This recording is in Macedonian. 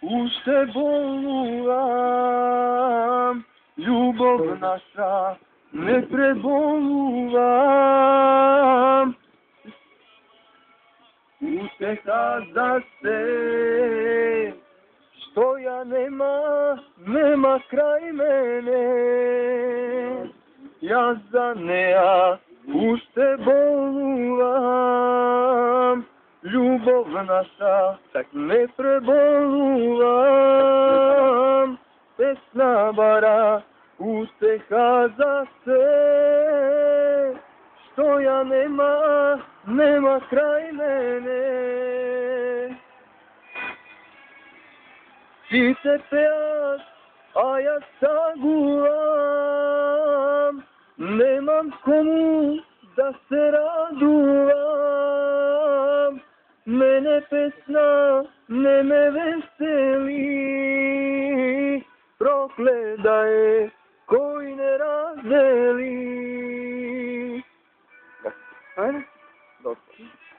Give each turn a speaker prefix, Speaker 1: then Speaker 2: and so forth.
Speaker 1: уште болувам, љубов наша не преболувам. Утеха за се, што ја нема крај мене. Јас за неа уште болувам, љубов наша так не преболувам. Песна бара утеха за се, што ја нема крај мене. Сите пеат, а јас тагувам, немам кому да се радувам. Мене песна не ме весели, прокледа е кој не раздели. Ајде, добро.